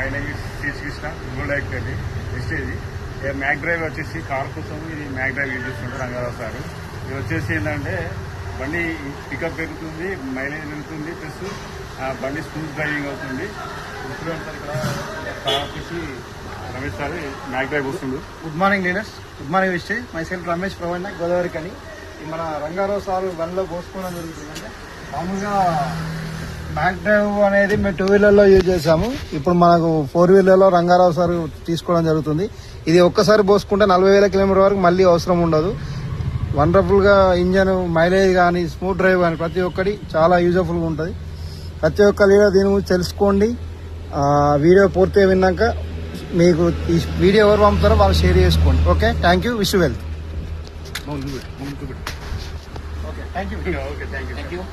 My name is Krishna gold actor వెస్టేజ్. Mac drive వచ్చేసి car కోసం ఇది మ్యాక్ డ్రైవ్ యూజ్ చేస్తుంటారు రంగారావు సార్. ఇది వచ్చేసి ఏంటంటే బండి పికప్ పెరుగుతుంది, మైలేజ్ పెరుగుతుంది, ప్లస్ బండి స్మూత్ డ్రైవింగ్ అవుతుంది. ఇప్పుడు ఇక్కడ కార్ వచ్చేసి రమేష్ సార్ మ్యాక్ డ్రైవ్ వస్తుంది. Good morning leaders, good morning వెస్టేజ్. మైసెల్ఫ్ రమేష్ ప్రవణ గోదావరి కని. మన రంగారావు సార్ బండిలో పోసుకోవడం జరుగుతుందంటే మామూలుగా మ్యాక్ డ్రైవ్ అనేది మేము 2 వీలర్లో యూజ్ చేసాము. ఇప్పుడు మనకు 4 వీలర్లో రంగారావు సార్ తీసుకోవడం జరుగుతుంది. ఇది ఒక్కసారి పోసుకుంటే 40,000 కిలోమీటర్ వరకు మళ్ళీ అవసరం ఉండదు. వండర్ఫుల్గా ఇంజన్ మైలేజ్ కానీ స్మూత్ డ్రైవ్ కానీ ప్రతి ఒక్కటి చాలా యూజఫుల్గా ఉంటుంది. ప్రతి ఒక్క లీడర్ దీని గురించి తెలుసుకోండి. వీడియో పూర్తిగా విన్నాక మీకు ఈ వీడియో ఎవరు పంపుతారో వాళ్ళు షేర్ చేసుకోండి. Okay, thank you. Wish wealth. Okay thank you.